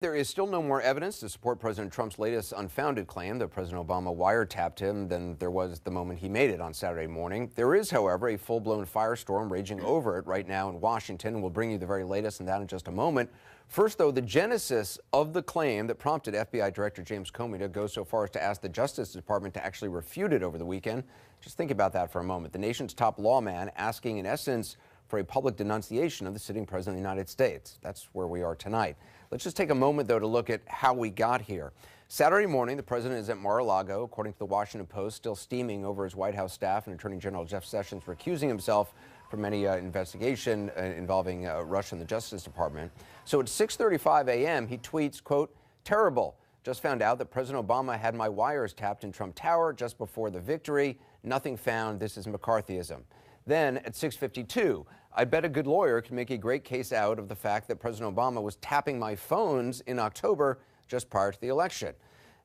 There is still no more evidence to support President Trump's latest unfounded claim that President Obama wiretapped him than there was the moment he made it on Saturday morning. There is, however, a full-blown firestorm raging over it right now in Washington, and we'll bring you the very latest on that in just a moment. First, though, the genesis of the claim that prompted FBI Director James Comey to go so far as to ask the Justice Department to actually refute it over the weekend. Just think about that for a moment. The nation's top lawman asking, in essence, for a public denunciation of the sitting president of the United States. That's where we are tonight. Let's just take a moment, though, to look at how we got here. Saturday morning, the president is at Mar-a-Lago, according to the Washington Post, still steaming over his White House staff and Attorney General Jeff Sessions recusing himself from any investigation involving Russia and the Justice Department. So at 6:35 a.m., he tweets, quote, "Terrible. Just found out that President Obama had my wires tapped in Trump Tower just before the victory. Nothing found. This is McCarthyism." Then at 6:52, I bet a good lawyer can make a great case out of the fact that President Obama was tapping my phones in October just prior to the election.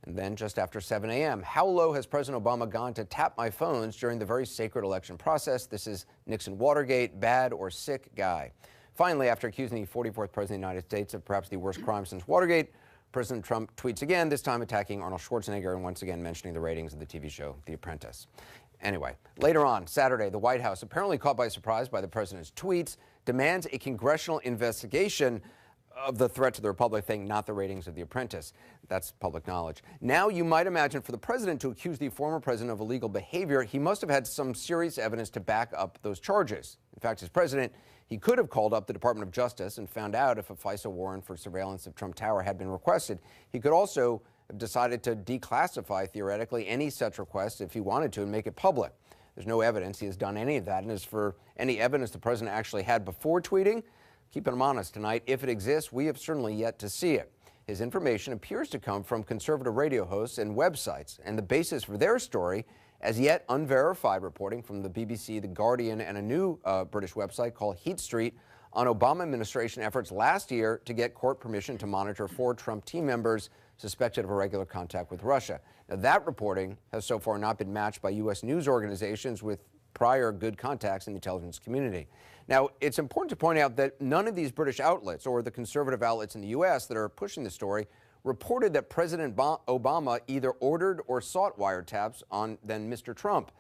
And then just after 7 a.m., how low has President Obama gone to tap my phones during the very sacred election process? This is Nixon Watergate, bad or sick guy. Finally, after accusing the 44th president of the United States of perhaps the worst crime since Watergate, President Trump tweets again, this time attacking Arnold Schwarzenegger and once again mentioning the ratings of the TV show The Apprentice. Anyway, later on Saturday, the White House, apparently caught by surprise by the president's tweets, demands a congressional investigation of the threat to the Republic thing, not the ratings of The Apprentice. That's public knowledge. Now, you might imagine for the president to accuse the former president of illegal behavior, he must have had some serious evidence to back up those charges. In fact, as president, he could have called up the Department of Justice and found out if a FISA warrant for surveillance of Trump Tower had been requested. He could also have decided to declassify, theoretically, any such request if he wanted to and make it public. There's no evidence he has done any of that. And as for any evidence the president actually had before tweeting, keeping him honest tonight, if it exists, we have certainly yet to see it. His information appears to come from conservative radio hosts and websites, and the basis for their story, as yet unverified reporting from the BBC, The Guardian, and a new British website called Heat Street on Obama administration efforts last year to get court permission to monitor 4 Trump team members suspected of irregular contact with Russia. Now, that reporting has so far not been matched by U.S. news organizations with prior good contacts in the intelligence community. Now, it's important to point out that none of these British outlets or the conservative outlets in the U.S. that are pushing the story reported that President Obama either ordered or sought wiretaps on then Mr. Trump.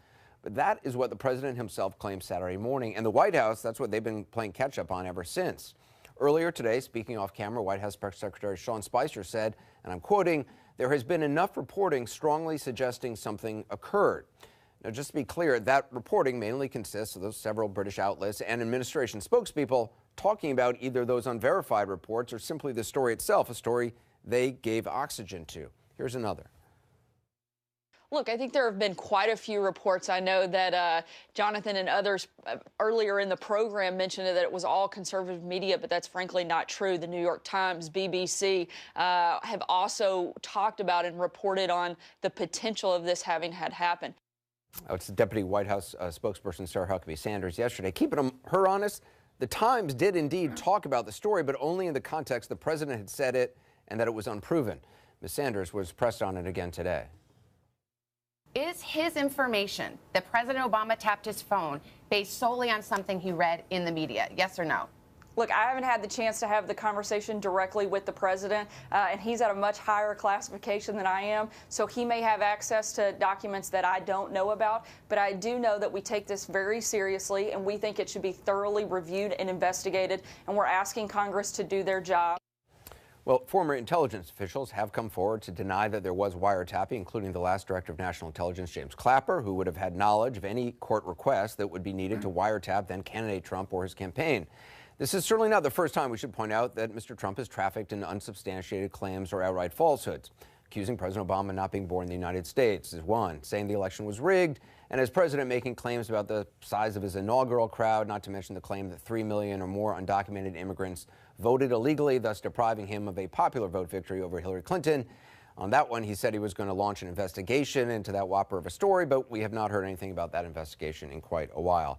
But that is what the president himself claimed Saturday morning. And the White House, that's what they've been playing catch up on ever since. Earlier today, speaking off camera, White House Press Secretary Sean Spicer said, and I'm quoting, "There has been enough reporting strongly suggesting something occurred." Now, just to be clear, that reporting mainly consists of those several British outlets and administration spokespeople talking about either those unverified reports or simply the story itself, a story they gave oxygen to. Here's another. Look, I think there have been quite a few reports. I know that Jonathan and others earlier in the program mentioned that it was all conservative media, but that's frankly not true. The New York Times, BBC have also talked about and reported on the potential of this having had happened. Oh, it's the Deputy White House spokesperson Sarah Huckabee Sanders yesterday. Keeping her honest, the Times did indeed talk about the story, but only in the context the president had said it and that it was unproven. Ms. Sanders was pressed on it again today. Is his information that President Obama tapped his phone based solely on something he read in the media? Yes or no? Look, I haven't had the chance to have the conversation directly with the president, and he's at a much higher classification than I am, so he may have access to documents that I don't know about, but I do know that we take this very seriously, and we think it should be thoroughly reviewed and investigated, and we're asking Congress to do their job. Well, former intelligence officials have come forward to deny that there was wiretapping, including the last director of national intelligence, James Clapper, who would have had knowledge of any court request that would be needed to wiretap then candidate Trump or his campaign. This is certainly not the first time, we should point out, that Mr. Trump has trafficked in unsubstantiated claims or outright falsehoods. Accusing President Obama not being born in the United States is one, saying the election was rigged, and as president making claims about the size of his inaugural crowd, not to mention the claim that 3 million or more undocumented immigrants voted illegally, thus depriving him of a popular vote victory over Hillary Clinton. On that one, he said he was going to launch an investigation into that whopper of a story, but we have not heard anything about that investigation in quite a while.